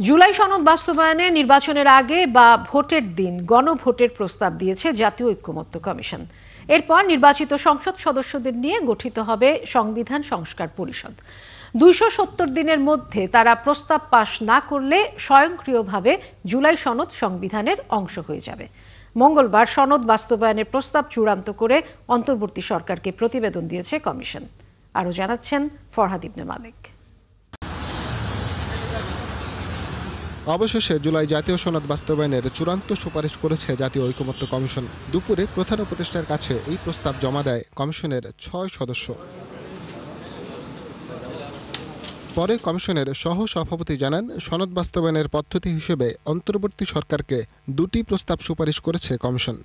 জুলাই সনদ বাস্তবায়নে নির্বাচনের আগে বা ভোটের দিন গণভোটের প্রস্তাব দিয়েছে জাতীয় ঐকমত্য কমিশন। এরপর নির্বাচিত সংসদ সদস্যদের নিয়ে গঠিত হবে সংবিধান সংস্কার পরিষদ। ২৭০ দিনের মধ্যে তারা প্রস্তাব পাশ না করলে স্বয়ংক্রিয়ভাবে জুলাই সনদ সংবিধানের অংশ হয়ে যাবে। মঙ্গলবার সনদ বাস্তবায়নের প্রস্তাব চূড়ান্ত করে অন্তর্বর্তী সরকারকে প্রতিবেদন দিয়েছে কমিশন। আরও জানাচ্ছেন ফরহাদ ইবনে মালিক। অবশেষে জুলাই জাতীয় সনদ বাস্তবায়নের চূড়ান্ত সুপারিশ করেছে জাতীয় ঐকমত্য কমিশন। দুপুরে প্রধান উপদেষ্টার কাছে এই প্রস্তাব জমা দেয় কমিশনের ৬ সদস্য। পরে কমিশনের সহ সভাপতি জানান, সনদ বাস্তবায়নের পদ্ধতি হিসেবে অন্তর্বর্তী সরকারকে ২টি প্রস্তাব সুপারিশ করেছে কমিশন।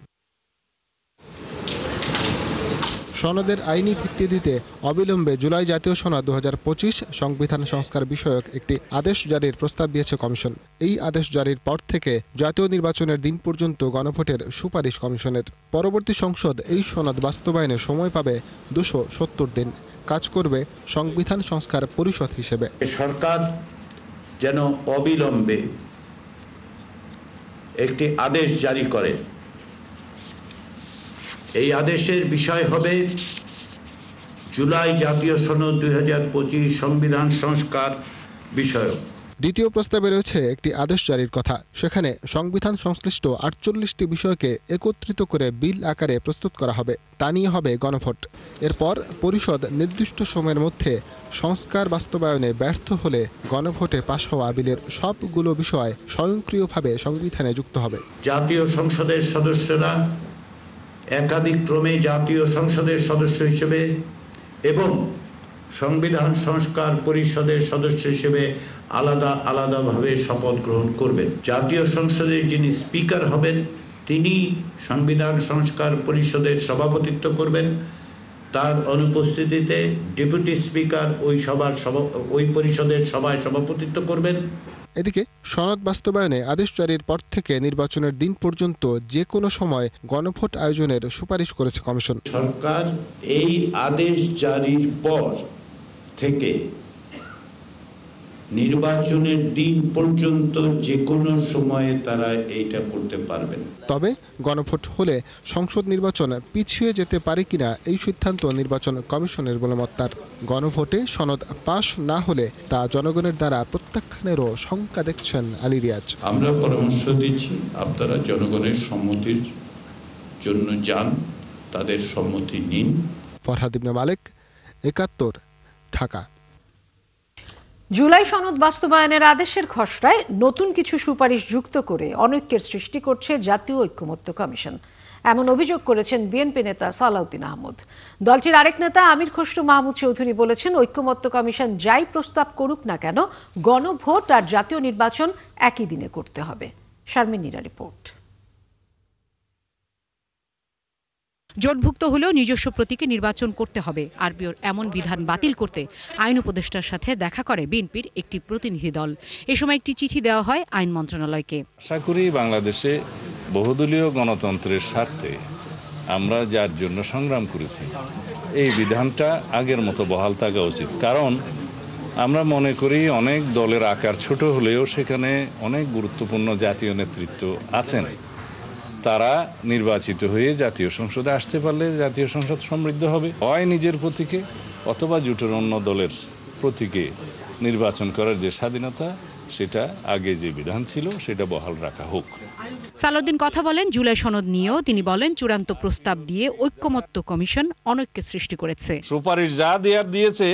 সনদের আইনি ভিত্তি দিতে অবিলম্বে জুলাই জাতীয় সনদ ২০২৫ সংবিধান সংস্কার বিষয়ক একটি আদেশ জারির প্রস্তাব দিয়েছে কমিশন। এই আদেশ জারির পর থেকে জাতীয় নির্বাচনের দিন পর্যন্ত গণভোটের সুপারিশ কমিশনের। পরবর্তী সংসদ এই সনদ বাস্তবায়নে সময় পাবে ২৭০ দিন। কাজ করবে সংবিধান সংস্কার পরিষদ হিসেবে। সরকার যেন অবিলম্বে একটি আদেশ জারি করে। এই আদেশের বিষয় হবে জুলাই জাতীয় সনদ ২০২৫ সংবিধান সংস্কার বিষয়ক। দ্বিতীয় প্রস্তাবে রয়েছে একটি আদেশ জারির কথা। সেখানে সংবিধান সংশ্লিষ্ট ৪৮টি বিষয়কে একত্রিত করে বিল আকারে প্রস্তুত করা হবে। তা নিয়ে হবে গণভোট। এরপর পরিষদ নির্দিষ্ট সময়ের মধ্যে সংস্কার বাস্তবায়নে ব্যর্থ হলে গণভোটে পাশ হওয়া বিলের সবগুলো বিষয় স্বয়ংক্রিয়ভাবে সংবিধানে যুক্ত হবে। জাতীয় সংসদের সদস্যরা একাধিক্রমে জাতীয় সংসদের সদস্য হিসেবে এবং সংবিধান সংস্কার পরিষদের সদস্য হিসেবে আলাদাভাবে শপথ গ্রহণ করবেন। জাতীয় সংসদের যিনি স্পিকার হবেন তিনি সংবিধান সংস্কার পরিষদের সভাপতিত্ব করবেন। তার অনুপস্থিতিতে ডেপুটি স্পিকার ওই পরিষদের সভায় সভাপতিত্ব করবেন। এদিকে সনদ বাস্তবায়নে আদেশ জারির পর থেকে নির্বাচনের দিন পর্যন্ত যে কোনো সময় গণভোট আয়োজনের সুপারিশ করেছে কমিশন। সরকার এই আদেশ জারির পর থেকে নির্বাচনের দিন পর্যন্ত যে কোনো সময়ে তারা এইটা করতে পারবেন। তবে গণভোট হলে সংসদ নির্বাচন পিছিয়ে যেতে পারে কিনা এই সিদ্ধান্ত নির্বাচন কমিশনের বলে মত তার। গণভোটে সনদ পাশ না হলে তা জনগণের দ্বারা প্রত্যাখ্যানেরও শঙ্কা দেখছেন আলী রিয়াজ। আমরা পরামর্শ দিচ্ছি, আপনারা জনগণের সম্মতির জন্য যান, তাদের সম্মতি নিন। ফরহাদ ইবনে মালিক, ৭১, ঢাকা। জুলাই সনদ বাস্তবায়নের আদেশের খসড়ায় নতুন কিছু সুপারিশ যুক্ত করে অনৈক্যের সৃষ্টি করছে জাতীয় ঐকমত্য কমিশন। এমন অভিযোগ করেছেন বিএনপি নেতা সালাউদ্দিন আহমদ। দলটির আরেক নেতা আমির খসরু মাহমুদ চৌধুরী বলেছেন, ঐকমত্য কমিশন যাই প্রস্তাব করুক না কেন গণভোট আর জাতীয় নির্বাচন একই দিনে করতে হবে। শারমিন নীরা রিপোর্ট। জোটভুক্ত হলেও নিজস্ব প্রতীকে নির্বাচন করতে হবে, আরপিওর এমন বিধান বাতিল করতে আইন উপদেষ্টার সাথে দেখা করে বিএনপির একটি প্রতিনিধি দল। এ সময় একটি চিঠি দেওয়া হয় আইন মন্ত্রণালয়কে। আশা করি বাংলাদেশে বহুদলীয় গণতন্ত্রের স্বার্থে আমরা যার জন্য সংগ্রাম করেছি এই বিধানটা আগের মতো বহাল থাকা উচিত। কারণ আমরা মনে করি অনেক দলের আকার ছোট হলেও সেখানে অনেক গুরুত্বপূর্ণ জাতীয় নেতৃত্ব আছেন। তারা নির্বাচিত হয়ে জাতীয় সংসদে আসতে পারলে জাতীয় সংসদ সমৃদ্ধ হবে। হয় নিজের প্রতীকে অথবা জোটের অন্য দলের প্রতীকে নির্বাচন করার যে স্বাধীনতা, সেটা আগে যে বিধান ছিল সেটা বহাল রাখা হোক। সালাউদ্দিন কথা বলেন জুলাই সনদ নিয়েও। তিনি বলেন, চূড়ান্ত প্রস্তাব দিয়ে ঐকমত্য কমিশন অনৈক্যের সৃষ্টি করেছে। সুপারিশ যা দেওয়ার দিয়েছে,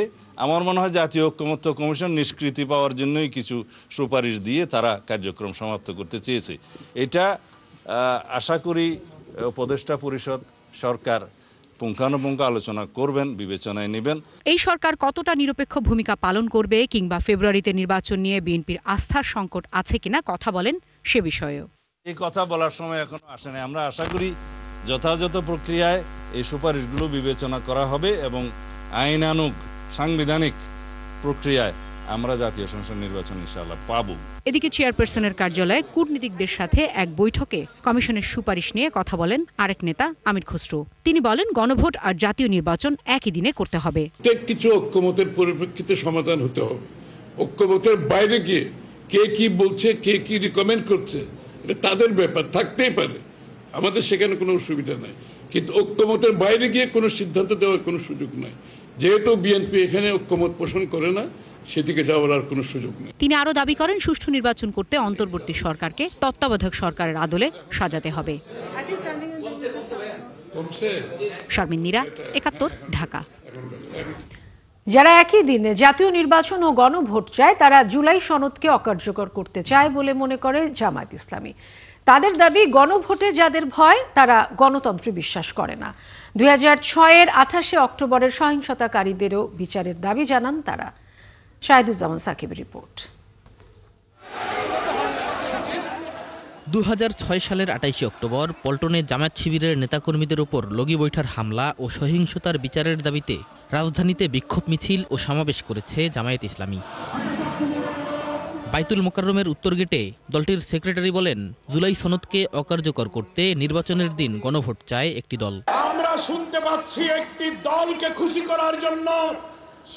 আমার মনে হয় জাতীয় ঐকমত্য কমিশন নিষ্কৃতি পাওয়ার জন্যই কিছু সুপারিশ দিয়ে তারা কার্যক্রম সমাপ্ত করতে চেয়েছে। এটা আশা করি উপদেষ্টা পরিষদ, সরকার পুঙ্খানুপুঙ্খ আলোচনা করবেন, বিবেচনায় নেবেন। এই সরকার কতটা নিরপেক্ষ ভূমিকা পালন করবে কিংবা ফেব্রুয়ারিতে নির্বাচন নিয়ে বিএনপির আস্থার সংকট আছে কিনা কথা বলেন সে বিষয়েও। এই কথা বলার সময় এখনো আসে নাই। আমরা আশা করি যথাযথ প্রক্রিয়ায় এই সুপারিশগুলো বিবেচনা করা হবে এবং আইনানুগ সাংবিধানিক প্রক্রিয়ায় আমরা জাতীয় সংসদ নির্বাচন ইনশাআল্লাহ পাবো। এদিকে চেয়ারপারসনের কার্যালয়ে কূটনীতিকদের সাথে এক বৈঠকে কমিশনের সুপারিশ নিয়ে কথা বলেন আরেক নেতা আমির খসরু। তিনি বলেন, গণভোট আর জাতীয় নির্বাচন একই দিনে করতে হবে। কিছু ঐক্যমতের পরিপ্রেক্ষিতে সমাধান হতে হবে। ঐক্যমতের বাইরে গিয়ে কে কি বলছে, কে কি রিকমেন্ড করছে, এটা তাদের ব্যাপার, থাকতেই পারে, আমাদের সেখানে কোনো অসুবিধা নাই। কিন্তু ঐক্যমতের বাইরে গিয়ে কোনো সিদ্ধান্ত দেওয়ার কোনো সুযোগ নাই। যেহেতু বিএনপি এখানে ঐক্যমত পোষণ করে না, সেদিকে যাওয়ার আর কোনো সুযোগ নেই। তিনি আরও দাবি করেন, সুষ্ঠু নির্বাচন করতে অন্তর্বর্তী সরকারকে তত্ত্বাবধায়ক সরকারের আদলে সাজাতে হবে। শারমিন নীরা, ৭১, ঢাকা। যারা একই দিনে জাতীয় নির্বাচন ও গণভোট চায় তারা জুলাই সনদকে অকার্যকর করতে চায় বলে মনে করে জামায়াত ইসলামী। তাদের দাবি, গণভোটে যাদের ভয় তারা গণতন্ত্রে বিশ্বাস করে না। ২০০৬-এর ২৮শে অক্টোবরের সহিংসতাকারীদেরও বিচারের দাবি জানান তারা। শাহিদুজ্জামান সাকিবের রিপোর্ট। ২০০৬ সালের ২৮শে অক্টোবর পল্টনে জামায়াত শিবিরের নেতাকর্মীদের ওপর লগি বৈঠার হামলা ও সহিংসতার বিচারের দাবিতে রাজধানীতে বিক্ষোভ মিছিল ও সমাবেশ করেছে জামায়াত ইসলামী। বাইতুল মোকাররমের উত্তর গেটে দলটির সেক্রেটারি বলেন, জুলাই সনদকে অকার্যকর করতে নির্বাচনের দিন গণভোট চায় একটি দল। আমরা শুনতে পাচ্ছি একটি দলকে খুশি করার জন্য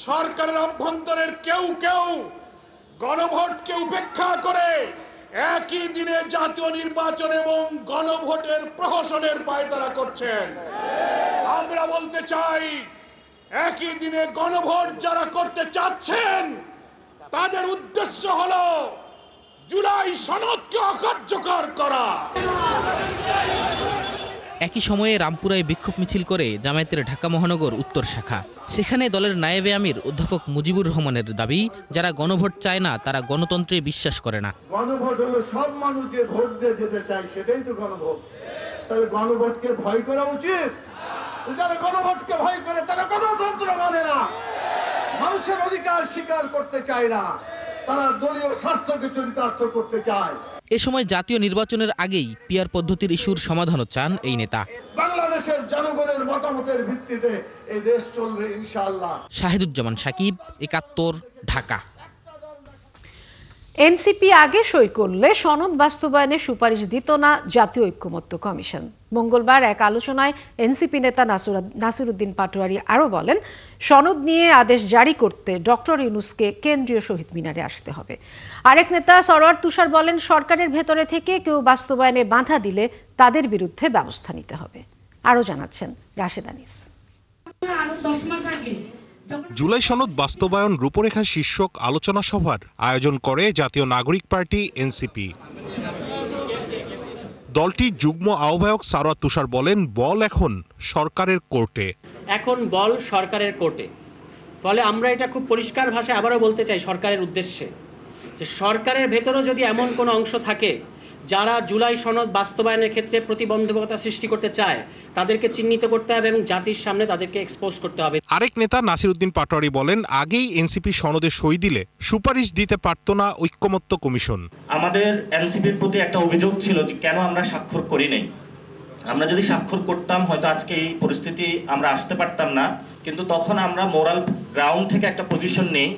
সরকারের অভ্যন্তরের কেউ গণভোটকে উপেক্ষা করে একই দিনে জাতীয় নির্বাচন এবং গণভোটের প্রহসনের পায়তারা করছেন। আমরা বলতে চাই, একই দিনে গণভোট যারা করতে চাচ্ছেন তাদের উদ্দেশ্য হলো জুলাই সনদকে অকার্যকর করা। একই সময়ে রামপুরায় বিক্ষোভ মিছিল করে জামায়াতের ঢাকা মহানগর উত্তর শাখা। সেখানে দলের নায়েবে আমির অধ্যাপক মুজিবুর রহমানের দাবি, যারা গণভোট চায় না তারা গণতন্ত্রে বিশ্বাস করে না। গণভোট হলো সব মানুষ যে ভোট দিয়ে যেতে চায়, সেটাই তো গণভোট। তাহলে গণভোটকে ভয় করা উচিত? যারা গণভোটকে ভয় করে তারা গণতন্ত্র মানে না, মানুষের অধিকার স্বীকার করতে চায় না, তারা দলীয় স্বার্থকে চরিতার্থ করতে চায়। এ সময় জাতীয় নির্বাচনের আগেই পিআর পদ্ধতির ইস্যুর সমাধানও চান এই নেতা। বাংলাদেশের জনগণের মতামতের ভিত্তিতে এই দেশ চলবে ইনশাআল্লাহ। শাহিদুজ্জামান সাকিব, ৭১, ঢাকা। এনসিপি আগে সই করলে সনদ বাস্তবায়নের সুপারিশ দিত না জাতীয় ঐক্যমত্য কমিশন। মঙ্গলবার এক আলোচনায় এনসিপি নেতা নাসিরউদ্দিন পাটোয়ারি আরও বলেন, সনদ নিয়ে আদেশ জারি করতে ডক্টর ইউনূসকে কেন্দ্রীয় শহীদ মিনারে আসতে হবে। আরেক নেতা সরওয়ার তুষার বলেন, সরকারের ভেতরে থেকে কেউ বাস্তবায়নে বাধা দিলে তাদের বিরুদ্ধে ব্যবস্থা নিতে হবে। আরও জানাচ্ছেন রাশেদ আনিস। জুলাই সনদ বাস্তবায়ন রূপরেখা শীর্ষক আলোচনা সভার আয়োজন করে জাতীয় নাগরিক পার্টি এনসিপি। দলটির যুগ্ম আহ্বায়ক সরওয়ার তুষার বলেন, বল এখন সরকারের কোর্টে। এখন বল সরকারের কোর্টে। ফলে আমরা এটা খুব পরিষ্কার ভাষায় আবারও বলতে চাই সরকারের উদ্দেশ্যে, যে সরকারের ভেতরেও যদি এমন কোনো অংশ থাকে যারা জুলাই সনদ বাস্তবায়নের ক্ষেত্রে প্রতিবন্ধকতা সৃষ্টি করতে চায়, তাদেরকে চিহ্নিত করতে হবে এবং জাতির সামনে তাদেরকে এক্সপোজ করতে হবে। আরেক নেতা নাসিরউদ্দিন পাটোয়ারি বলেন, আগেই এনসিপি সনদে সই দিলে সুপারিশ দিতে পারত না ঐক্যমত্য কমিশন। আমাদের এনসিপির প্রতি একটা অভিযোগ ছিল যে কেন আমরা স্বাক্ষর করি নাই। আমরা যদি স্বাক্ষর করতাম হয়তো আজকে এই পরিস্থিতি আমরা আসতে পারতাম না, কিন্তু তখন আমরা মোরাল গ্রাউন্ড থেকে একটা পজিশন নেই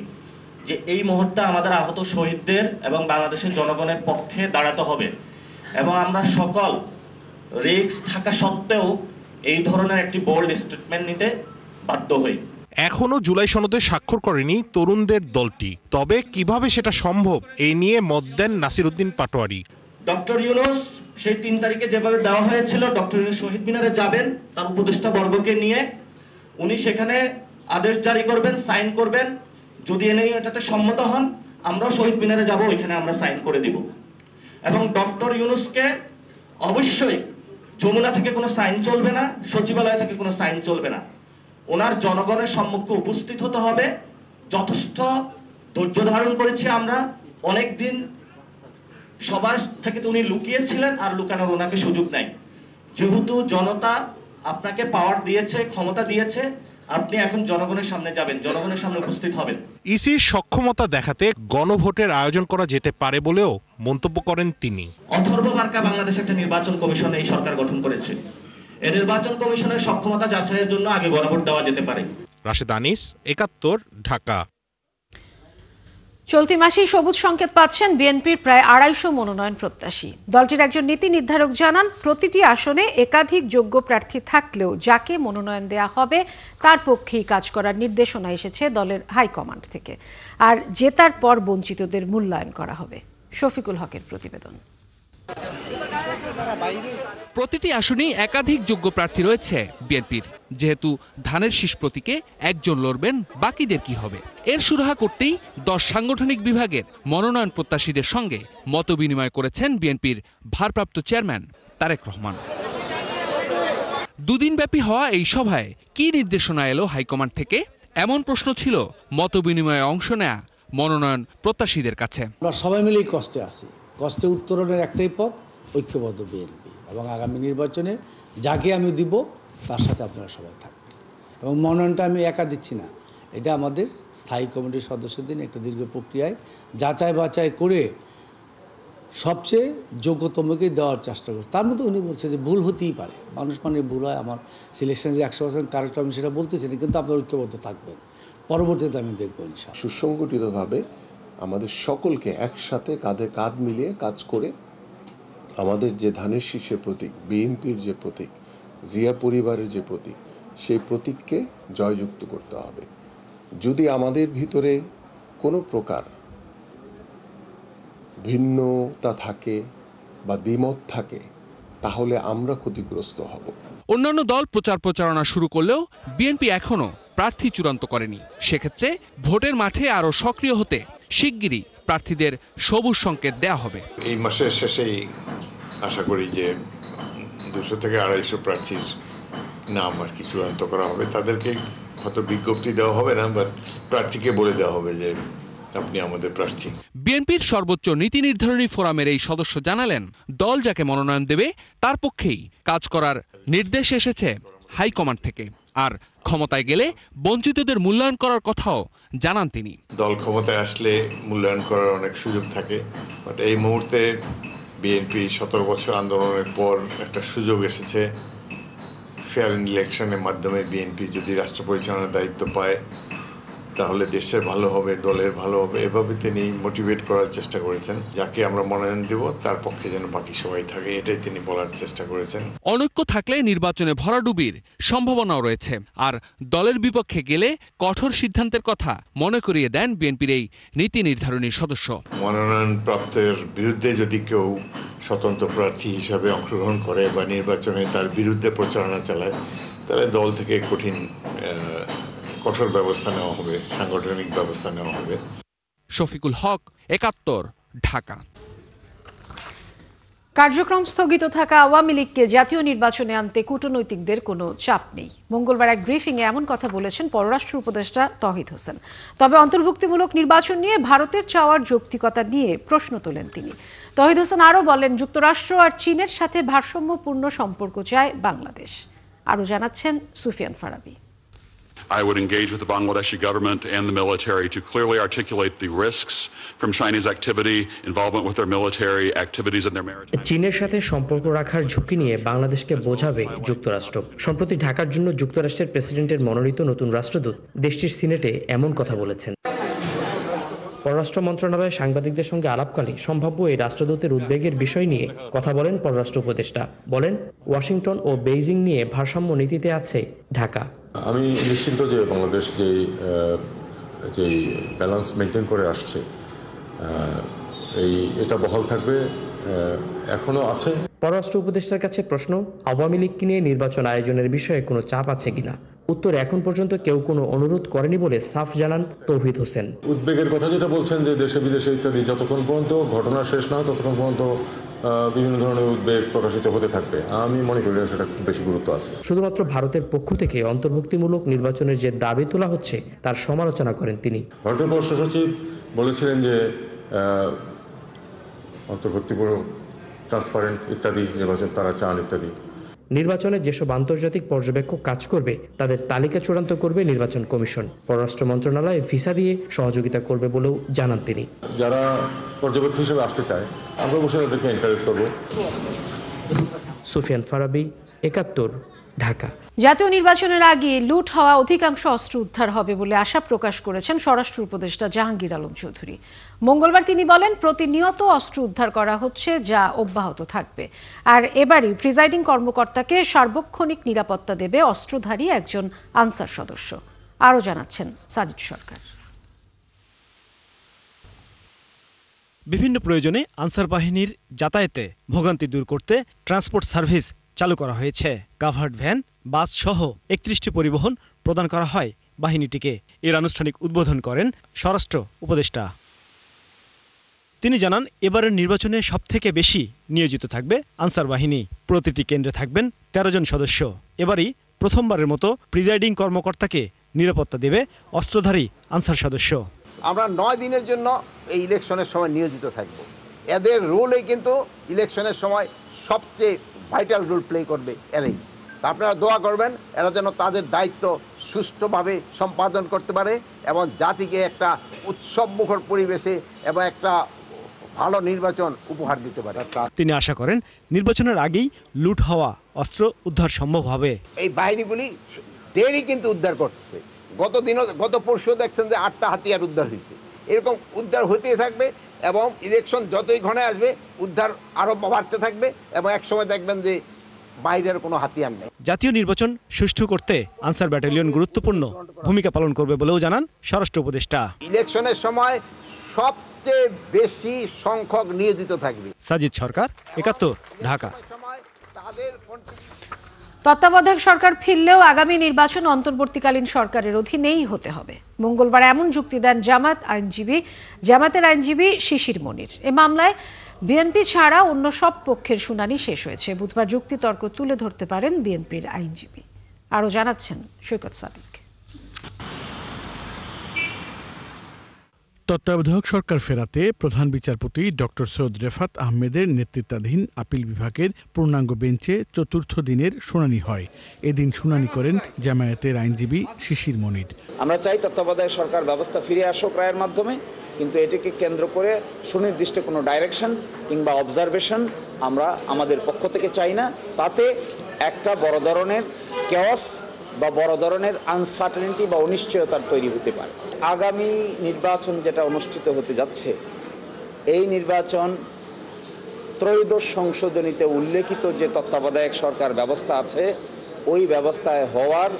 যে এই মুহূর্তে আমাদের আহত শহীদদের এবং বাংলাদেশের জনগণের পক্ষে দাঁড়াতে হবে, এবং আমরা সকল রিস্ক থাকা সত্ত্বেও এই ধরনের একটি বোল্ড স্টেটমেন্ট নিতে বাধ্য হই। এখনো জুলাই সনদে স্বাক্ষর করেনি তরুণদের দলটি, তবে কিভাবে সেটা সম্ভব এই নিয়ে মত দেন নাসিরউদ্দিন পাটোয়ারি। ডক্টর ইউনূস সেই ৩ তারিখে যেভাবে দেওয়া হয়েছিল, ডক্টর ইউনূস শহীদ মিনারে যাবেন তার উপদেষ্টা বর্গকে নিয়ে, উনি সেখানে আদেশ জারি করবেন, সাইন করবেন। যদি এটাতে সম্মত হন, আমরাও শহীদ মিনারে যাব, ওইখানে আমরা সাইন করে দিব। এবং ডক্টর ইউনূসকে অবশ্যই যমুনা থেকে কোনো সাইন চলবে না, সচিবালয় থেকে কোনো সাইন চলবে না, ওনার জনগণের সম্মুখে উপস্থিত হতে হবে। যথেষ্ট ধৈর্য ধারণ করেছি আমরা, অনেক দিন সবার থেকে তো উনি লুকিয়েছিলেন, আর লুকানোর ওনাকে সুযোগ নাই। যেহেতু জনতা আপনাকে পাওয়ার দিয়েছে, ক্ষমতা দিয়েছে, আপনি এখন জনগণের সামনে যাবেন, জনগণের সামনে উপস্থিত হবেন। ইসির সক্ষমতা দেখাতে গণভোটের আয়োজন করা যেতে পারে বলেও মন্তব্য করেন তিনি। অথর্ব মার্কা বাংলাদেশ একটা নির্বাচন কমিশন এই সরকার গঠন করেছে। এই নির্বাচন কমিশনের সক্ষমতা যাচাইয়ের জন্য আগে গণভোট দেওয়া যেতে পারে। রাশেদ আনিস, ৭১, ঢাকা। চলতি মাসেই সবুজ সংকেত পাচ্ছেন বিএনপির প্রায় 250 মনোনয়ন প্রত্যাশী। দলটির একজন নীতি নির্ধারক জানান, প্রতিটি আসনে একাধিক যোগ্য প্রার্থী থাকলেও যাকে মনোনয়ন দেয়া হবে তার পক্ষেই কাজ করার নির্দেশনা এসেছে দলের হাইকমান্ড থেকে। আর জেতার পর বঞ্চিতদের মূল্যায়ন করা হবে। শফিকুল হকের প্রতিবেদন। প্রতিটি আসনেই একাধিক যোগ্য প্রার্থী রয়েছে বিএনপির। যেহেতু ধানের শীষ প্রতীকে একজন লড়বেন, বাকিদের কি হবে? এর সুরাহা করতেই 10 সাংগঠনিক বিভাগের মনোনয়ন প্রত্যাশীদের সঙ্গে মতবিনিময় করেছেন বিএনপির ভারপ্রাপ্ত চেয়ারম্যান তারেক রহমান। দুদিনব্যাপী হওয়া এই সভায় কি নির্দেশনা এলো হাইকমান্ড থেকে, এমন প্রশ্ন ছিল মতবিনিময়ে অংশ নেয়া মনোনয়ন প্রত্যাশীদের কাছে। আমরা সবাই মিলেই কষ্টে আছি। কষ্টে উত্তরণের একটাই পথ, ঐক্যবদ্ধ বিএনপি, এবং আগামী নির্বাচনে যাকে আমি দিব তার সাথে আপনারা সবাই থাকবেন। এবং মনোনয়নটা আমি একা দিচ্ছি না, এটা আমাদের স্থায়ী কমিটির সদস্যদের একটা দীর্ঘ প্রক্রিয়ায় যাচাই বাছাই করে সবচেয়ে যোগ্যতমকেই দেওয়ার চেষ্টা করছে। তার মধ্যে উনি বলছে যে ভুল হতেই পারে, মানুষ মানে ভুল হয়, আমার সিলেকশন যে 100% কারেক্ট আমি সেটা বলতেছি না, কিন্তু আপনারা ঐক্যবদ্ধ থাকবেন, পরবর্তীতে আমি দেখবো ইনশাআল্লাহ। সুসংগঠিতভাবে আমাদের সকলকে একসাথে কাঁধে কাঁধ মিলিয়ে কাজ করে আমাদের যে ধানের শীষের প্রতীক, বিএনপির যে প্রতীক, জিয়া পরিবারের যে প্রতীক, সেই প্রতীককে জয়যুক্ত করতে হবে। যদি আমাদের ভিতরে কোনো প্রকার ভিন্নতা থাকে বা দ্বিমত থাকে, তাহলে আমরা ক্ষতিগ্রস্ত হব। অন্যান্য দল প্রচার প্রচারণা শুরু করলেও বিএনপি এখনো প্রার্থী চূড়ান্ত করেনি। সেক্ষেত্রে ভোটের মাঠে আরো সক্রিয় হতে শিগগিরই প্রার্থীদের সবুজ সংকেত দেয়া হবে। এই মাসের শেষেই আশা করি যে 200 থেকে 250 প্রার্থীর নাম আর কি চূড়ান্ত করা হবে। তাদেরকে হয়তো বিজ্ঞপ্তি দেওয়া হবে না, বাট প্রার্থীকে বলে দেওয়া হবে যে আপনি আমাদের প্রার্থী। বিএনপির সর্বোচ্চ নীতি নির্ধারণী ফোরামের এই সদস্য জানালেন, দল যাকে মনোনয়ন দেবে তার পক্ষেই কাজ করার নির্দেশ এসেছে হাইকমান্ড থেকে। আর ক্ষমতায় গেলে বঞ্চিতদের মূল্যায়ন করার কথাও জানান তিনি। দল ক্ষমতায় আসলে মূল্যায়ন করার অনেক সুযোগ থাকে, বাট এই মুহূর্তে বিএনপি 17 বছর আন্দোলনের পর একটা সুযোগ এসেছে। ফেয়ার ইলেকশনের মাধ্যমে বিএনপি যদি রাষ্ট্র পরিচালনার দায়িত্ব পায় তাহলে দেশের ভালো হবে, দলের ভালো হবে। এভাবে তিনি মোটিভেট করার চেষ্টা করেছেন, যাকে আমরা মনোনয়ন দেব তার পক্ষে যেন বাকি সবাই থাকে, এটাই তিনি বলার চেষ্টা করেছেন। অনৈক্য থাকলে নির্বাচনে ভরাডুবির সম্ভাবনাও রয়েছে। আর দলের বিপক্ষে গেলে কঠোর সিদ্ধান্তের কথা মনে করিয়ে দেন বিএনপির এই নীতি নির্ধারণী সদস্য। মনোনয়ন প্রাপ্তের বিরুদ্ধে যদি কেউ স্বতন্ত্র প্রার্থী হিসাবে অংশগ্রহণ করে বা নির্বাচনে তার বিরুদ্ধে প্রচারণা চালায়, তাহলে দল থেকে কঠোর ব্যবস্থা নেওয়া হবে, সাংগঠনিক ব্যবস্থা নেওয়া হবে। শফিকুল হক, 71, ঢাকা। কার্যক্রম স্থগিত থাকা আওয়ামী লীগকে জাতীয় নির্বাচনে আনতে কূটনৈতিকদের কোনো চাপ নেই। মঙ্গলবার এক ব্রিফিংয়ে এমন কথা বলেছেন পররাষ্ট্র উপদেষ্টা তৌহিদ হোসেন। তবে অন্তর্ভুক্তিমূলক নির্বাচন নিয়ে ভারতের চাওয়ার যৌক্তিকতা নিয়ে প্রশ্ন তোলেন তিনি। তৌহিদ হোসেন আরও বলেন, যুক্তরাষ্ট্র আর চীনের সাথে ভারসাম্যপূর্ণ সম্পর্ক চায় বাংলাদেশ। আরও জানাচ্ছেন Sufian Farabi. I would engage with the Bangladeshi government and the military to clearly articulate the risks from Chinese activity, involvement with their military activities and their maritime. চীনের সাথে সম্পর্ক রাখার ঝুঁকি নিয়ে বাংলাদেশকে বোঝাবে যুক্তরাষ্ট্র। সম্প্রতি ঢাকার জন্য যুক্তরাষ্ট্রের প্রেসিডেন্টের মনোনীত নতুন রাষ্ট্রদূত দেশটির সিনেটে এমন কথা বলেছেন। পররাষ্ট্র মন্ত্রণালয়ে সাংবাদিকদের সঙ্গে আলাপকালে সম্ভাব্য এই রাষ্ট্রদূতের উদ্বেগের বিষয় নিয়ে কথা বলেন পররাষ্ট্র উপদেষ্টা। বলেন, ওয়াশিংটন ও বেইজিং নিয়ে ভারসাম্য নীতিতে আছে ঢাকা। আমি নিশ্চিন্ত যে বাংলাদেশ যেই ব্যালেন্স মেনটেন করে আসছে এটা বহাল থাকবে, এখনো আছে। পররাষ্ট্র উপদেষ্টার কাছে প্রশ্ন, আওয়ামী লীগকে নিয়ে নির্বাচন আয়োজনের বিষয়ে কোনো চাপ আছে কিনা। উত্তর, এখন পর্যন্ত কেউ কোনো অনুরোধ করেনি বলে সাফ জানান তৌহিদ হোসেন। উদ্বেগের কথা যেটা বলছেন যে দেশে বিদেশে ইত্যাদি, যতক্ষণ পর্যন্ত ঘটনা শেষ না হয় ততক্ষণ পর্যন্ত বিভিন্ন ধরনের উদ্বেগ প্রকাশিত হতে থাকবে। আমি মনে করি সেটা খুব বেশি গুরুত্ব আছে। শুধুমাত্র ভারতের পক্ষ থেকে অন্তর্ভুক্তিমূলক নির্বাচনের যে দাবি তোলা হচ্ছে তার সমালোচনা করেন তিনি। ভারতের পররাষ্ট্র সচিব বলেছিলেন যে অন্তর্ভুক্তিমূলক, ট্রান্সপারেন্ট ইত্যাদি নির্বাচন তারা চান ইত্যাদি। নির্বাচনে যেসব আন্তর্জাতিক পর্যবেক্ষক কাজ করবে তাদের তালিকা চূড়ান্ত করবে নির্বাচন কমিশন। পররাষ্ট্র মন্ত্রণালয় ভিসা দিয়ে সহযোগিতা করবে বলেও জানান তিনি। যারা পর্যবেক্ষক হিসেবে আসতে চায় আমরা অবশ্যই তাদেরকে এনকারেজ করব। সুফিয়ান ফারাবি, 71, ঢাকা। জাতীয় নির্বাচনের আগে লুট হওয়া অধিকাংশ অস্ত্র উদ্ধার হবে বলে আশা প্রকাশ করেছেন স্বরাষ্ট্র উপদেষ্টা জাহাঙ্গীর আলম চৌধুরী। মঙ্গলবার তিনি বলেন, প্রতিনিয়ত অস্ত্র উদ্ধার করা হচ্ছে, যা অব্যাহত থাকবে। আর এবারই প্রিজাইডিং কর্মকর্তাকে সার্বক্ষণিক নিরাপত্তা দেবে অস্ত্রধারী একজন আনসার সদস্য। আরও জানাচ্ছেন সাজিদ সরকার। বিভিন্ন প্রয়োজনে আনসার বাহিনীর যাতায়াতে ভোগান্তি দূর করতে ট্রান্সপোর্ট সার্ভিস চালু করা হয়েছে। কাভার্ড ভ্যান, বাস সহ 31টি পরিবহন প্রদান করা হয় বাহিনীটিকে। এর আনুষ্ঠানিক উদ্বোধন করেন স্বরাষ্ট্র উপদেষ্টা। তিনি জানান, এবারের নির্বাচনে সবথেকে বেশি নিয়োজিত থাকবে আনসার বাহিনী। প্রতিটি কেন্দ্রে থাকবেন 13 জন সদস্য। এবারই প্রথমবারের মতো প্রিজাইডিং কর্মকর্তাকে নিরাপত্তা দেবে অস্ত্রধারী আনসার সদস্য। আমরা 9 দিনের জন্য এই ইলেকশনের সময় নিয়োজিত থাকব। এদের রোলই কিন্তু ইলেকশনের সময় সবচেয়ে ভাইটাল রোল প্লে করবে এরাই। তা আপনারা দোয়া করবেন এরা যেন তাদের দায়িত্ব সুষ্ঠুভাবে সম্পাদন করতে পারে এবং জাতিকে একটা উৎসবমুখর পরিবেশে এবং একটা ভালো নির্বাচন উপহার দিতে পারে। তিনি আশা করেন নির্বাচনের আগেই লুট হওয়া অস্ত্র উদ্ধার সম্ভব হবে। এই বাহিনীগুলি ডেইলি কিন্তু উদ্ধার করতেছে। গত পরশু দেখছেন যে 8টা হাতিয়ার উদ্ধার হয়েছে। এরকম উদ্ধার হতেই থাকবে এবং ইলেকশন যতই ঘনে আসবে উদ্ধার আরও বাড়তে থাকবে এবং একসময় দেখবেন যে বাইরের কোনো হাতিয়ার নেই। জাতীয় নির্বাচন সুষ্ঠু করতে আনসার ব্যাটালিয়ন গুরুত্বপূর্ণ ভূমিকা পালন করবে বলেও জানান স্বরাষ্ট্র উপদেষ্টা। ইলেকশনের সময় সবচেয়ে বেশি সংখ্যক নিয়োজিত থাকবে। সাজিদ সরকার, 71, ঢাকা। তত্ত্বাবধায়ক সরকার ফিরলেও আগামী নির্বাচন অন্তর্বর্তীকালীন সরকারের অধীনেই হতে হবে। মঙ্গলবার এমন যুক্তি দেন জামাতের আইনজীবী শিশির মনির। এ মামলায় বিএনপি ছাড়া অন্য সব পক্ষের শুনানি শেষ হয়েছে। বুধবার যুক্তিতর্ক তুলে ধরতে পারেন বিএনপির আইনজীবী। আরও জানাচ্ছেন সৈকত সাদিক। তত্ত্বাবধায়ক সরকার ফেরাতে প্রধান বিচারপতি ডক্টর সৈয়দ রেফাত আহমেদের নেতৃত্বাধীন আপিল বিভাগের পূর্ণাঙ্গ বেঞ্চে চতুর্থ দিনের শুনানি হয়। এদিন শুনানি করেন জামায়াতের আইনজীবী শিশির মনির। আমরা চাই তত্ত্বাবধায়ক সরকার ব্যবস্থা ফিরে আসুক রায়ের মাধ্যমে, কিন্তু এটিকে কেন্দ্র করে সুনির্দিষ্ট কোনো ডাইরেকশন কিংবা অবজারভেশন আমরা আমাদের পক্ষ থেকে চাই না। তাতে একটা বড় ধরনের কেওয়াস বা বড় ধরনের আনসার্টেনিটি বা অনিশ্চয়তার তৈরি হতে পারে। আগামী নির্বাচন যেটা অনুষ্ঠিত হতে যাচ্ছে, এই নির্বাচন ত্রয়োদশ সংশোধনীতে উল্লেখিত যে তত্ত্বাবধায়ক সরকার ব্যবস্থা আছে, ওই ব্যবস্থায় হওয়ার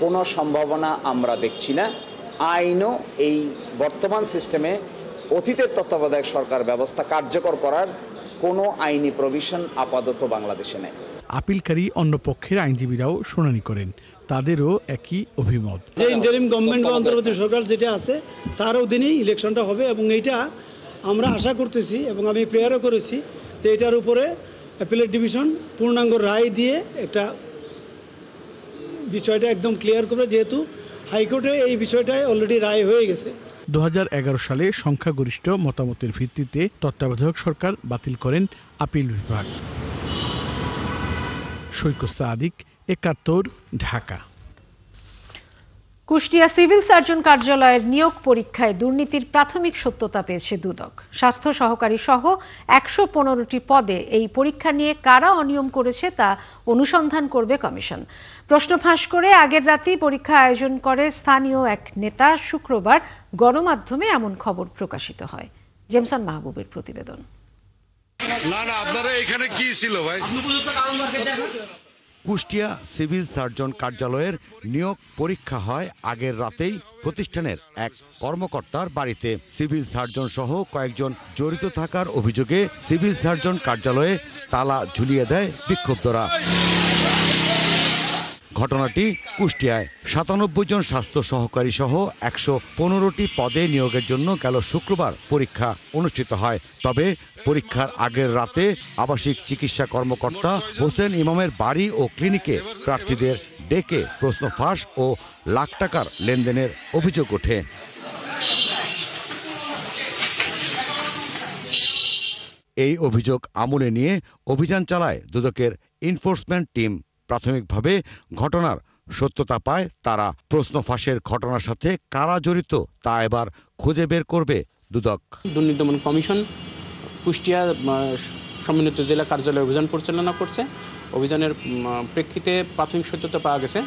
কোনো সম্ভাবনা আমরা দেখছি না। আইনও এই বর্তমান সিস্টেমে অতীতের তত্ত্বাবধায়ক সরকার ব্যবস্থা কার্যকর করার কোনো আইনি প্রভিশন আপাতত বাংলাদেশে নেই। আপিলকারী অন্য পক্ষের আইনজীবীরাও শুনানি করেন। তাদেরও একই অভিমত। যে ইন্টারিম গভর্নমেন্ট বা অন্তর্বর্তী সরকার যেটা আছে তার অধীনেই ইলেকশনটা হবে এবং এইটা আমরা আশা করতেছি এবং আমি প্রেয়ারও করেছি যে এটার উপরে অ্যাপিলেট ডিভিশন পূর্ণাঙ্গ রায় দিয়ে একটা বিষয়টা একদম ক্লিয়ার করবে, যেহেতু হাইকোর্টে এই বিষয়টায় অলরেডি রায় হয়ে গেছে। 2011 সালে সংখ্যাগরিষ্ঠ মতামতের ভিত্তিতে তত্ত্বাবধায়ক সরকার বাতিল করেন আপিল বিভাগ। সৈকত সাদিক, 71, ঢাকা। কুষ্টিয়া সিভিল সার্জন কার্যালয়ের নিয়োগ পরীক্ষায় দুর্নীতির প্রাথমিক সত্যতা পেয়েছে দুদক। স্বাস্থ্য সহকারী সহ 115টি পদে এই পরীক্ষা নিয়ে কারা অনিয়ম করেছে তা অনুসন্ধান করবে কমিশন। প্রশ্ন ফাঁস করে আগের রাতেই পরীক্ষা আয়োজন করে স্থানীয় এক নেতা। শুক্রবার গণমাধ্যমে এমন খবর প্রকাশিত হয়। জেমসন মাহবুবের প্রতিবেদন। আপনারা এখানে কি ছিল ভাই? কুষ্টিয়া সিভিল সার্জন কার্যালয়ের নিয়োগ পরীক্ষা হয় আগের রাতেই প্রতিষ্ঠানের এক কর্মকর্তার বাড়িতে। সিভিল সার্জন সহ কয়েকজন জড়িত থাকার অভিযোগে সিভিল সার্জন কার্যালয়ে তালা ঝুলিয়ে দেয় বিক্ষুব্ধরা। ঘটনাটি কুষ্টিয়ায় 97 জন স্বাস্থ্য সহকারী সহ 115টি পদে নিয়োগের জন্য গেল শুক্রবার পরীক্ষা অনুষ্ঠিত হয়। তবে পরীক্ষার আগের রাতে আবাসিক চিকিৎসা কর্মকর্তা হোসেন ইমামের বাড়ি ও ক্লিনিকে প্রার্থীদের ডেকে প্রশ্ন ফাঁস ও লাখ টাকার লেনদেনের অভিযোগ ওঠে। এই অভিযোগ আমলে নিয়ে অভিযান চালায় দুদকের এনফোর্সমেন্ট টিম। প্রাথমিকভাবে ঘটনার সত্যতা পায় তারা। প্রশ্ন ফাঁসের ঘটনার সাথে কারা জড়িত তা এবার খুঁজে বের করবে দুদক। দুর্নীতি দমন কমিশন কুষ্টিয়া সমন্বিত জেলা কার্যালয়ে অভিযান পরিচালনা করছে। অভিযানের প্রেক্ষিতে প্রাথমিক সত্যতা পাওয়া গেছে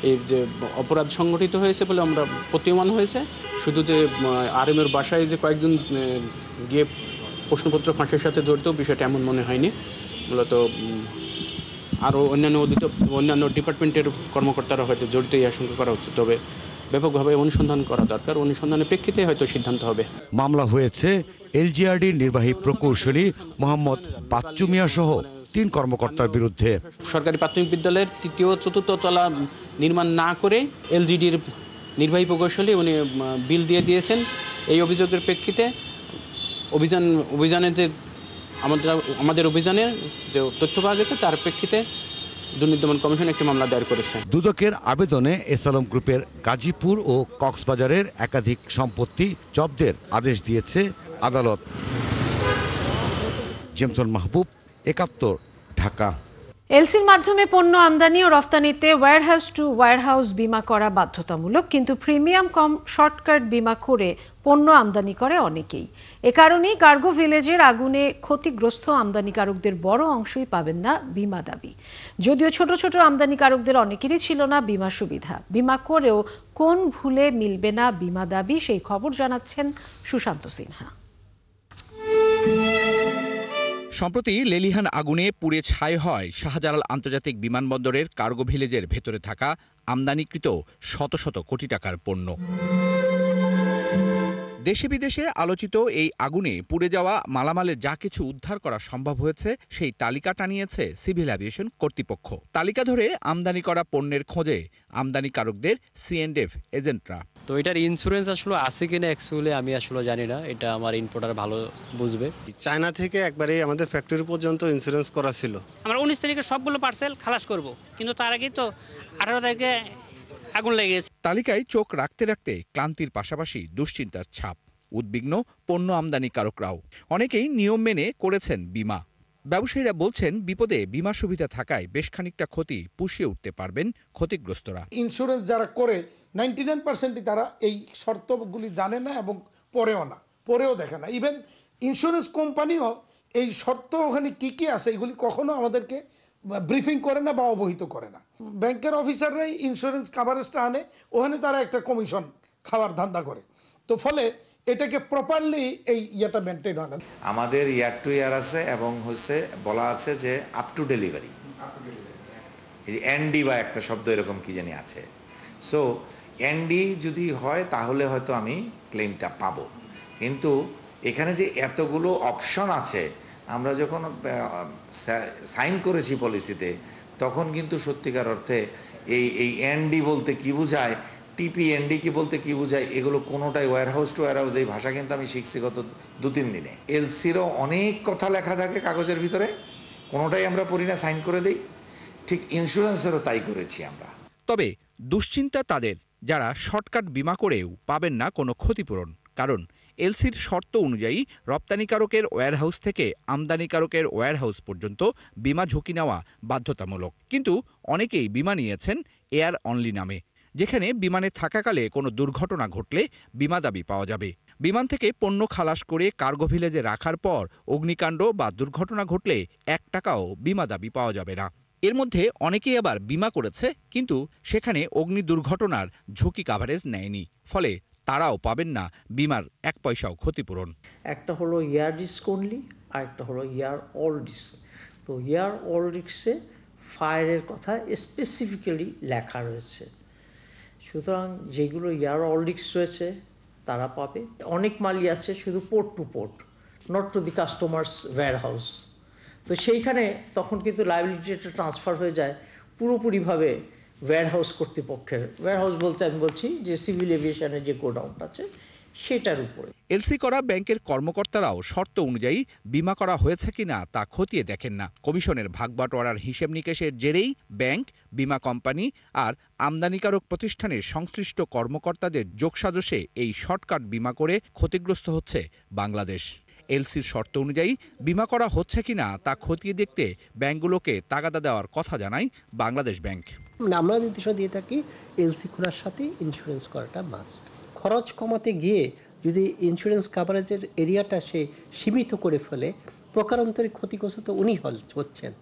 এই যে অপরাধ সংগঠিত হয়েছে বলে আমরা প্রতীয়মান হয়েছে। শুধু যে আরএমের বাসায় যে কয়েকজন গিয়ে প্রশ্নপত্র ফাঁসের সাথে জড়িত বিষয়টা এমন মনে হয়নি। মূলত আরও অন্যান্য ডিপার্টমেন্টের কর্মকর্তারা হয়তো জড়িত এই আশঙ্কা করা হচ্ছে। তবে ব্যাপকভাবে অনুসন্ধান করা দরকার, অনুসন্ধানের প্রেক্ষিতে হয়তো সিদ্ধান্ত হবে। মামলা হয়েছে এলজিআরডির নির্বাহী প্রকৌশলী মোহাম্মদ বাচ্চু মিয়া সহ 3 কর্মকর্তার বিরুদ্ধে। সরকারি প্রাথমিক বিদ্যালয়ের 3য় ও 4র্থ তলা নির্মাণ না করে এলজিডির নির্বাহী প্রকৌশলী উনি বিল দিয়ে দিয়েছেন। এই অভিযোগের প্রেক্ষিতে অভিযানের যে আমাদের অভিযানের যে তথ্য পাওয়া গেছে তার প্রেক্ষিতে দুর্নীতি দমন কমিশন একটি মামলা দায়ের করেছে। দুদকের আবেদনে এসআলম গ্রুপের গাজীপুর ও কক্সবাজারের একাধিক সম্পত্তি জব্দের আদেশ দিয়েছে আদালত। জেমসন মাহবুব, 71, ঢাকা। এলসির মাধ্যমে পণ্য আমদানি ও রফতানিতে ওয়্যারহাউস টু ওয়্যারহাউস বীমা করা বাধ্যতামূলক, কিন্তু প্রিমিয়াম কম শর্টকাট বীমা করে পণ্য আমদানি করে অনেকেই। এ কারণেই কার্গো ভিলেজের আগুনে ক্ষতিগ্রস্ত আমদানিকারকদের বড় অংশই পাবেন না বীমা দাবি। যদিও ছোট ছোট আমদানিকারকদের অনেকেরই ছিল না বীমা সুবিধা। বীমা করেও কোন ভুলে মিলবে না বীমা দাবি, সেই খবর জানাচ্ছেন সুশান্ত সিনহা। সম্প্রতি লেলিহান আগুনে পুড়ে ছাই হয় শাহজালাল আন্তর্জাতিক বিমানবন্দরের কার্গো ভিলেজের ভেতরে থাকা আমদানিকৃত শত শত কোটি টাকার পণ্য। দেশে বিদেশে আলোচিত এই আগুনে পুড়ে যাওয়া মালামালের যা কিছু উদ্ধার করা সম্ভব হয়েছে সেই তালিকা টানিয়েছে সিভিল অ্যাভিয়েশন কর্তৃপক্ষ। তালিকা ধরে আমদানি করা পণ্যের খোঁজে আমদানিকারকদের সিএন্ডএফ এজেন্টরা। তো এটার ইন্স্যুরেন্স আসলে আছে কিনা অ্যাকচুয়ালি আমি আসলে জানি না, এটা আমার ইম্পোর্টার ভালো বুঝবে। চায়না থেকে একবারে আমাদের ফ্যাক্টরি পর্যন্ত ইন্স্যুরেন্স করা ছিল। আমরা 19 তারিখে সবগুলো পার্সেল খালাস করব, কিন্তু তার আগেই তো 18 তারিখে আগুন লেগে গেছে। তালিকায় চোখ রাখতে রাখতে ক্লান্তির পাশাপাশি দুশ্চিন্তার ছাপ। উদ্বিগ্ন পণ্য আমদানিকারকরাও। অনেকেই নিয়ম মেনে করেছেন বীমা। ব্যবসায়ীরা বলছেন বিপদে বীমা সুবিধা থাকায় বেশ খানিকটা ক্ষতি পুষিয়ে উঠতে পারবেন ক্ষতিগ্রস্তরা। ইন্স্যুরেন্স যারা করে 99%ই তারা এই শর্তগুলি জানে না এবং পরেও দেখে না। ইভেন ইন্স্যুরেন্স কোম্পানিও এই শর্ত ওখানে কী কী আছে এগুলি কখনো আমাদেরকে ব্রিফিং করে না বা অবহিত করে না। ব্যাংকের অফিসাররাই ইন্স্যুরেন্স কাভারেজটা আনে, ওখানে তারা একটা কমিশন খাওয়ার ধান্দা করে। তো ফলে এটাকে প্রপারলি এই ইয়েটা মেনটেন হয় না। আমাদের ইয়ার টু ইয়ার আছে এবং হচ্ছে বলা আছে যে আপ টু ডেলিভারি, এই এনডি বা একটা শব্দ এরকম কি জানি আছে। সো এনডি যদি হয় তাহলে হয়তো আমি ক্লেমটা পাবো, কিন্তু এখানে যে এতগুলো অপশন আছে, আমরা যখন সাইন করেছি পলিসিতে তখন কিন্তু সত্যিকার অর্থে এই এনডি বলতে কি বোঝায়, টিপিএনডি কি বলতে কি বোঝায়, এগুলো কোনোটাই ওয়্যারহাউস টু ওয়্যারহাউস এই ভাষা কিন্তু আমি শিখছি গত 2-3 দিনে। এলসিরও অনেক কথা লেখা থাকে কাগজের ভিতরে, কোনোটাই আমরা পড়ি না, সাইন করে দিই। ঠিক ইন্স্যুরেন্সেরও তাই করেছি আমরা। তবে দুশ্চিন্তা তাদের যারা শর্টকাট বীমা করেও পাবেন না কোনো ক্ষতিপূরণ। কারণ এলসির শর্ত অনুযায়ী রপ্তানিকারকের ওয়্যারহাউস থেকে আমদানিকারকের ওয়্যারহাউস পর্যন্ত বীমা ঝুঁকি নেওয়া বাধ্যতামূলক। কিন্তু অনেকেই বীমা নিয়েছেন এয়ার অনলি নামে, যেখানে বিমানে থাকাকালে কোনো দুর্ঘটনা ঘটলে বীমা দাবি পাওয়া যাবে। বিমান থেকে পণ্য খালাস করে কার্গো ভিলেজে রাখার পর অগ্নিকাণ্ড বা দুর্ঘটনা ঘটলে 1 টাকাও বীমা দাবি পাওয়া যাবে না। এর মধ্যে অনেকেই আবার বীমা করেছে, কিন্তু সেখানে অগ্নি দুর্ঘটনার ঝুঁকি কাভারেজ নেয়নি, ফলে তারাও পাবেন না বীমার 1 পয়সাও ক্ষতিপূরণ। একটা হলো ইয়ার রিস্ক অনলি, আর একটা হলো ইয়ার অল রিস্ক। তো ইয়ার অল রিস্কে ফায়ারের কথা স্পেসিফিক্যালি লেখা রয়েছে, সুতরাং যেগুলো ইয়ার অল রিস্ক রয়েছে তারা পাবে। অনেক মালই আছে শুধু port to port, not to the customers warehouse. তো সেইখানে তখন কিন্তু লায়াবিলিটিটা ট্রান্সফার হয়ে যায় পুরোপুরিভাবে ওয়্যারহাউস কর্তৃপক্ষের। ওয়্যারহাউস বলতে আমি বলছি যে সিভিল এভিয়েশনের যে গোডাউনটা আছে সেটার উপরে। এলসি করা ব্যাংকের কর্মকর্তারাও শর্ত অনুযায়ী বীমা করা হয়েছে কিনা তা খতিয়ে দেখেন না। কমিশনের ভাগবাটোয়ারার হিসেব নিকেশের জেরেই ব্যাংক, বীমা কোম্পানি আর আমদানিকারক প্রতিষ্ঠানের সংশ্লিষ্ট কর্মকর্তাদের যোগসাজশে এই শর্টকাট বীমা করে ক্ষতিগ্রস্ত হচ্ছে বাংলাদেশ। এলসির শর্ত অনুযায়ী বীমা করা হচ্ছে কিনা তা খতিয়ে দেখতে ব্যাংকগুলোকে তাগাদা দেওয়ার কথা জানায় বাংলাদেশ ব্যাংক। আমরা নির্দেশনা দিয়ে থাকি এলসি খোলার সাথে ইন্স্যুরেন্স করাটা মাস্ট। খরচ কমাতে গিয়ে যদি ইন্স্যুরেন্স কাভারেজের এরিয়াটা সে সীমিত করে ফেলে, প্রকারান্তরে ক্ষতিগ্রস্ত তো উনি হচ্ছেন,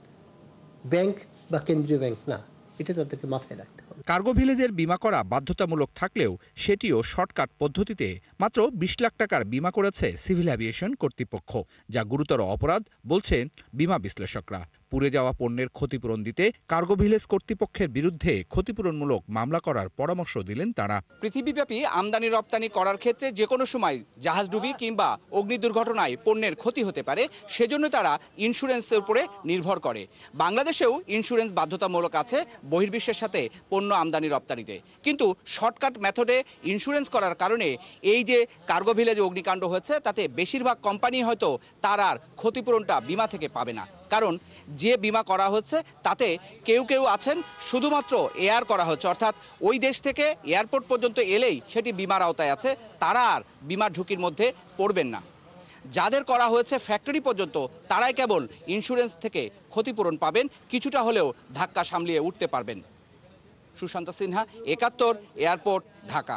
ব্যাংক বা কেন্দ্রীয় ব্যাংক না। এটা তাদেরকে মাথায় রাখতে হবে। কার্গো ভিলেজের বীমা করা বাধ্যতামূলক থাকলেও সেটিও শর্টকাট পদ্ধতিতে মাত্র 20 লাখ টাকার বীমা করেছে সিভিল অ্যাভিয়েশন কর্তৃপক্ষ, যা গুরুতর অপরাধ বলছেন বীমা বিশ্লেষকরা। পুড়ে যাওয়া পণ্যের ক্ষতিপূরণ দিতে কার্গো ভিলেজ কর্তৃপক্ষের বিরুদ্ধে ক্ষতিপূরণমূলক মামলা করার পরামর্শ দিলেন তারা। পৃথিবীব্যাপী আমদানি রপ্তানি করার ক্ষেত্রে যে কোনো সময় জাহাজডুবি কিংবা অগ্নি দুর্ঘটনায় পণ্যের ক্ষতি হতে পারে, সেজন্য তারা ইন্স্যুরেন্সের উপরে নির্ভর করে। বাংলাদেশেও ইন্স্যুরেন্স বাধ্যতামূলক আছে বহির্বিশ্বের সাথে পণ্য আমদানি রপ্তানিতে, কিন্তু শর্টকাট মেথডে ইন্স্যুরেন্স করার কারণে এই যে কার্গো ভিলেজে অগ্নিকাণ্ড হয়েছে, তাতে বেশিরভাগ কোম্পানি হয়তো তার আর ক্ষতিপূরণটা বিমা থেকে পাবে না। কারণ যে বিমা করা হচ্ছে তাতে কেউ কেউ আছেন শুধুমাত্র এয়ার করা হচ্ছে, অর্থাৎ ওই দেশ থেকে এয়ারপোর্ট পর্যন্ত এলেই সেটি বিমার আওতায় আছে, তারা আর বিমার ঝুঁকির মধ্যে পড়বেন না। যাদের করা হয়েছে ফ্যাক্টরি পর্যন্ত, তারাই কেবল ইন্স্যুরেন্স থেকে ক্ষতিপূরণ পাবেন, কিছুটা হলেও ধাক্কা সামলিয়ে উঠতে পারবেন। সুশান্ত সিনহা, ৭১, এয়ারপোর্ট, ঢাকা।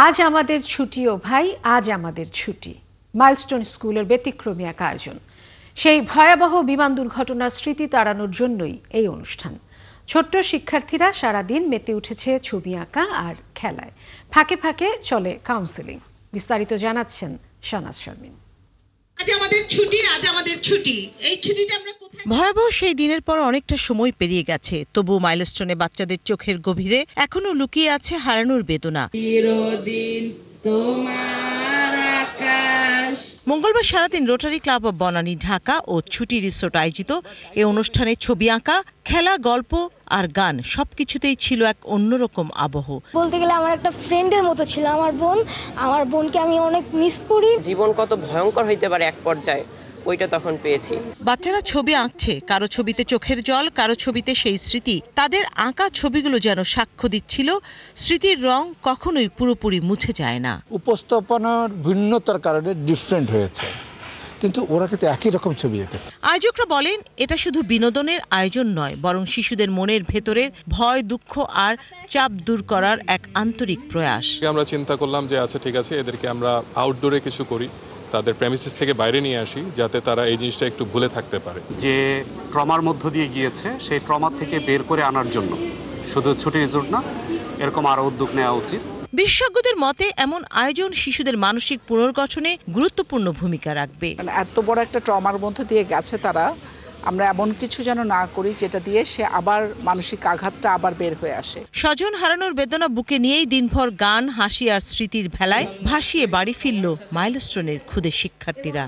আজ আমাদের ছুটি ও ভাই, আজ আমাদের ছুটি। মাইলস্টোন স্কুলের ব্যতিক্রমী এক আয়োজন। সেই ভয়াবহ বিমান দুর্ঘটনার স্মৃতি তাড়ানোর জন্যই এই অনুষ্ঠান। ছোট্ট শিক্ষার্থীরা সারাদিন মেতে উঠেছে ছবি আঁকা আর খেলায়, ফাঁকে ফাঁকে চলে কাউন্সেলিং। বিস্তারিত জানাচ্ছেন শানাজ শারমিন। আজ আমাদের ছুটি, আজ আমাদের ছুটি। এই ছুটিটা আমরা কোথায়? ভয়াবহ সেই দিনের পর অনেকটা সময় পেরিয়ে গেছে, তবু মাইলস্টোনে বাচ্চাদের চোখের গভীরে এখনো লুকিয়ে আছে হারানোর বেদনা। মঙ্গলবার সারাদিন rotary club of Banani Dhaka ও ছুটি রিসোর্ট আয়োজিত এ অনুষ্ঠানে ছবি আঁকা, খেলা, গল্প আর গান সবকিছুতেই ছিল এক অন্যরকম আবহ। বলতে গেলে আমার একটা ফ্রেন্ডের মতো ছিল আমার বোনকে আমি অনেক মিস করি। জীবন কত ভয়ঙ্কর হইতে পারে এক পর্যায়ে, ওইটা তখন পেয়েছি। বাচ্চারা ছবি আঁকছে, কারো ছবিতে চোখের জল, কারো ছবিতে সেই স্মৃতি। তাদের আঁকা ছবিগুলো যেন সাক্ষ্য দিচ্ছিল স্মৃতির রং কখনোই পুরোপুরি মুছে যায় না। উপস্থাপনার ভিন্নতার কারণে ডিফারেন্ট হয়েছে, কিন্তু ওরা কিন্তু একই রকম ছবি এঁকেছে। আয়োজকরা বলেন এটা শুধু বিনোদনের আয়োজন নয়, বরং শিশুদের মনের ভেতরের ভয়, দুঃখ আর চাপ দূর করার এক আন্তরিক প্রয়াস। আমরা চিন্তা করলাম যে আচ্ছা ঠিক আছে, এদেরকে আমরা আউটডোরে কিছু করি, তাদের প্রেমিসিস থেকে বাইরে নিয়ে আসি, যাতে তারা এই জিনিসটা একটু ভুলে থাকতে পারে। যে ট্রমার মধ্য দিয়ে গিয়েছে, সেই ট্রমা থেকে বের করে আনার জন্য শুধু ছুটি রিসোর্ট না, এরকম আরও উদ্যোগ নেওয়া উচিত। বিশেষজ্ঞদের মতে এমন আয়োজন শিশুদের মানসিক পুনর্গঠনে গুরুত্বপূর্ণ ভূমিকা রাখবে। এত বড় একটা ট্রমার মধ্য দিয়ে গেছে তারা, আমরা এমন কিছু যেন না করি যেটা দিয়ে সে আবার মানসিক আঘাতটা আবার বের হয়ে আসে। স্বজন হারানোর বেদনা বুকে নিয়েই দিনভর গান, হাসি আর স্মৃতির ভেলায় ভাসিয়ে বাড়ি ফিরল মাইলস্টোনের ক্ষুদে শিক্ষার্থীরা।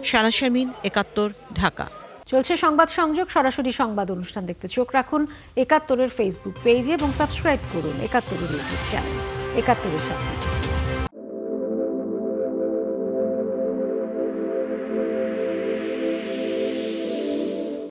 শানাজ শারমিন, ৭১, ঢাকা। চলছে সংবাদ সংযোগ। সরাসরি সংবাদ অনুষ্ঠান দেখতে চোখ রাখুন ৭১-এর ফেসবুক পেজে এবং সাবস্ক্রাইব করুন ৭১-এর ইউটিউব চ্যানেল। ৭১-এর সাথে।